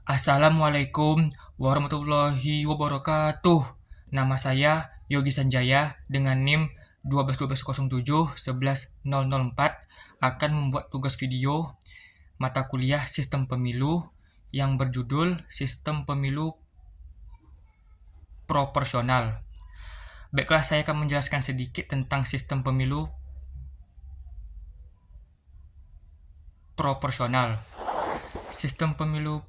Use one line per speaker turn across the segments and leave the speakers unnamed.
Assalamualaikum warahmatullahi wabarakatuh. Nama saya Yogi Sanjaya dengan NIM 12-12-07-11-004 akan membuat tugas video mata kuliah Sistem Pemilu yang berjudul Sistem Pemilu Proporsional. Baiklah, saya akan menjelaskan sedikit tentang sistem pemilu proporsional. Sistem pemilu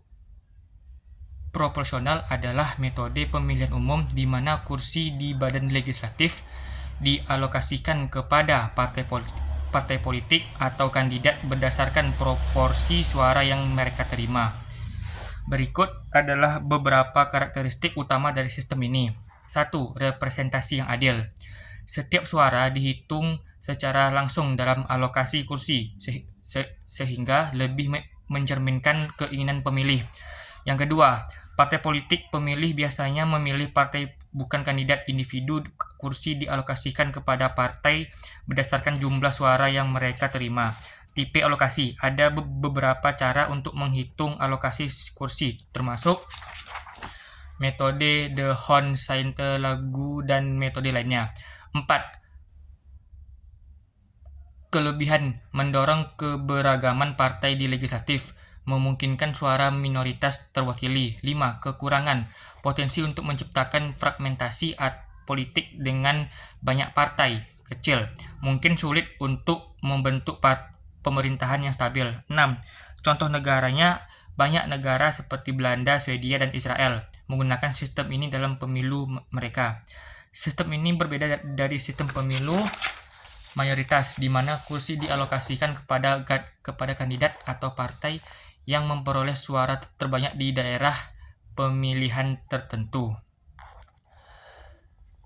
proporsional adalah metode pemilihan umum di mana kursi di badan legislatif dialokasikan kepada partai politik atau kandidat berdasarkan proporsi suara yang mereka terima. Berikut adalah beberapa karakteristik utama dari sistem ini. 1. Representasi yang adil. Setiap suara dihitung secara langsung dalam alokasi kursi, sehingga lebih mencerminkan keinginan pemilih. Yang kedua, partai politik pemilih biasanya memilih partai bukan kandidat individu. Kursi dialokasikan kepada partai berdasarkan jumlah suara yang mereka terima. Tipe alokasi. Ada beberapa cara untuk menghitung alokasi kursi, termasuk metode D'Hondt, Sainte-Laguë, dan metode lainnya. 4. Kelebihan mendorong keberagaman partai di legislatif, memungkinkan suara minoritas terwakili. 5. Kekurangan potensi untuk menciptakan fragmentasi politik dengan banyak partai kecil. Mungkin sulit untuk membentuk pemerintahan yang stabil. 6. Contoh negaranya, banyak negara seperti Belanda, Swedia, dan Israel menggunakan sistem ini dalam pemilu mereka. Sistem ini berbeda dari sistem pemilu mayoritas, di mana kursi dialokasikan kepada kandidat atau partai yang memperoleh suara terbanyak di daerah pemilihan tertentu.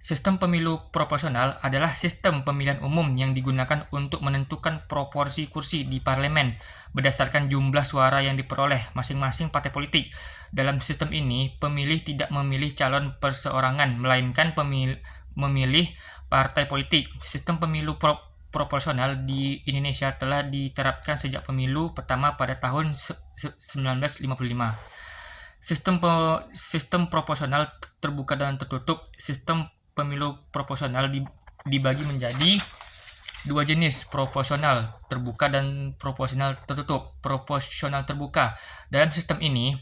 Sistem pemilu proporsional adalah sistem pemilihan umum yang digunakan untuk menentukan proporsi kursi di parlemen berdasarkan jumlah suara yang diperoleh masing-masing partai politik. Dalam sistem ini, pemilih tidak memilih calon perseorangan, melainkan memilih partai politik. Sistem pemilu proporsional di Indonesia telah diterapkan sejak pemilu pertama pada tahun 1955. Sistem proporsional terbuka dan tertutup. Sistem pemilu proporsional dibagi menjadi dua jenis, proporsional terbuka dan proporsional tertutup. Proporsional terbuka. Dalam sistem ini,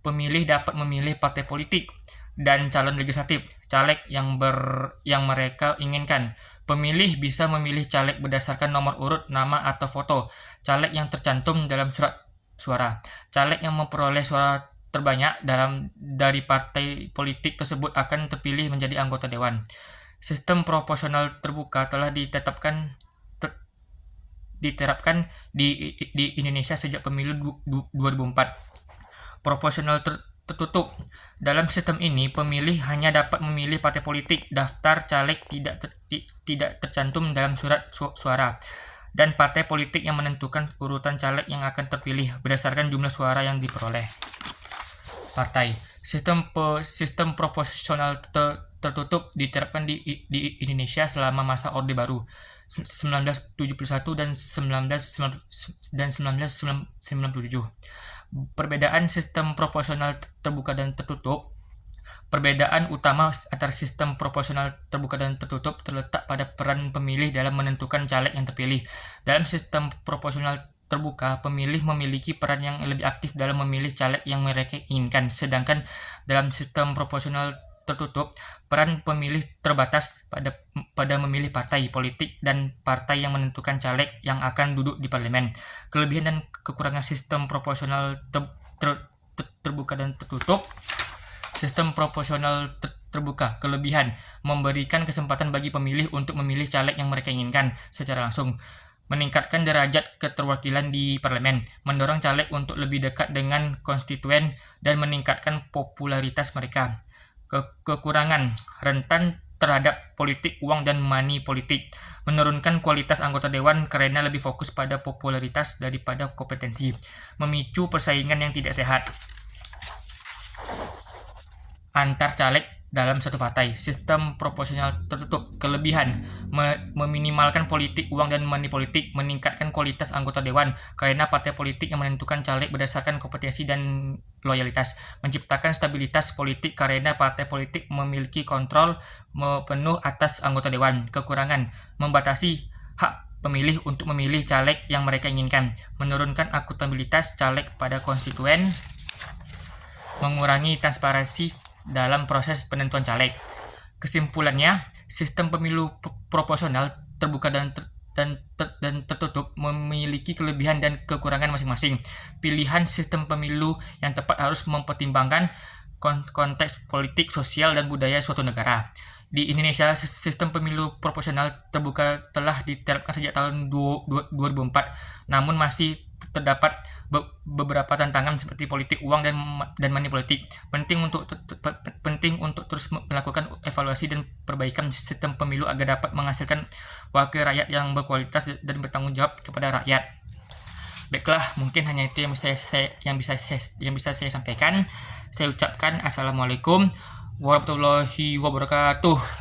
pemilih dapat memilih partai politik dan calon legislatif, caleg yang mereka inginkan. Pemilih bisa memilih caleg berdasarkan nomor urut, nama, atau foto caleg yang tercantum dalam surat suara. Caleg yang memperoleh suara terbanyak dari partai politik tersebut akan terpilih menjadi anggota dewan. Sistem proporsional terbuka telah diterapkan di Indonesia sejak pemilu 2004. Proporsional tertutup. Dalam sistem ini, pemilih hanya dapat memilih partai politik. Daftar caleg tidak tercantum dalam surat suara, dan partai politik yang menentukan urutan caleg yang akan terpilih berdasarkan jumlah suara yang diperoleh partai. Sistem proporsional tertutup diterapkan di Indonesia selama masa Orde Baru 1971 dan 1997. Perbedaan sistem proporsional terbuka dan tertutup. Perbedaan utama antara sistem proporsional terbuka dan tertutup terletak pada peran pemilih dalam menentukan caleg yang terpilih. Dalam sistem proporsional terbuka, pemilih memiliki peran yang lebih aktif dalam memilih caleg yang mereka inginkan. Sedangkan dalam sistem proporsional tertutup, peran pemilih terbatas pada memilih partai politik dan partai yang menentukan caleg yang akan duduk di parlemen. Kelebihan dan kekurangan sistem proporsional terbuka dan tertutup. Sistem proporsional terbuka. Kelebihan: memberikan kesempatan bagi pemilih untuk memilih caleg yang mereka inginkan secara langsung, meningkatkan derajat keterwakilan di parlemen, mendorong caleg untuk lebih dekat dengan konstituen, dan meningkatkan popularitas mereka. Kekurangan: rentan terhadap politik uang dan money politik, menurunkan kualitas anggota dewan karena lebih fokus pada popularitas daripada kompetensi, memicu persaingan yang tidak sehat antar caleg dalam suatu partai. Sistem proporsional tertutup kelebihan meminimalkan politik uang dan money politik, meningkatkan kualitas anggota dewan karena partai politik yang menentukan caleg berdasarkan kompetensi dan loyalitas, menciptakan stabilitas politik karena partai politik memiliki kontrol penuh atas anggota dewan. Kekurangan membatasi hak pemilih untuk memilih caleg yang mereka inginkan, menurunkan akuntabilitas caleg kepada konstituen, mengurangi transparansi dalam proses penentuan caleg. Kesimpulannya, sistem pemilu proporsional terbuka dan tertutup memiliki kelebihan dan kekurangan masing-masing. Pilihan sistem pemilu yang tepat harus mempertimbangkan konteks politik, sosial, dan budaya suatu negara. Di Indonesia, sistem pemilu proporsional terbuka telah diterapkan sejak tahun 2004, namun masih terdapat beberapa tantangan seperti politik uang dan money politik. Penting untuk terus melakukan evaluasi dan perbaikan sistem pemilu agar dapat menghasilkan wakil rakyat yang berkualitas dan bertanggung jawab kepada rakyat. Baiklah, mungkin hanya itu yang bisa saya sampaikan. Saya ucapkan assalamualaikum warahmatullahi wabarakatuh.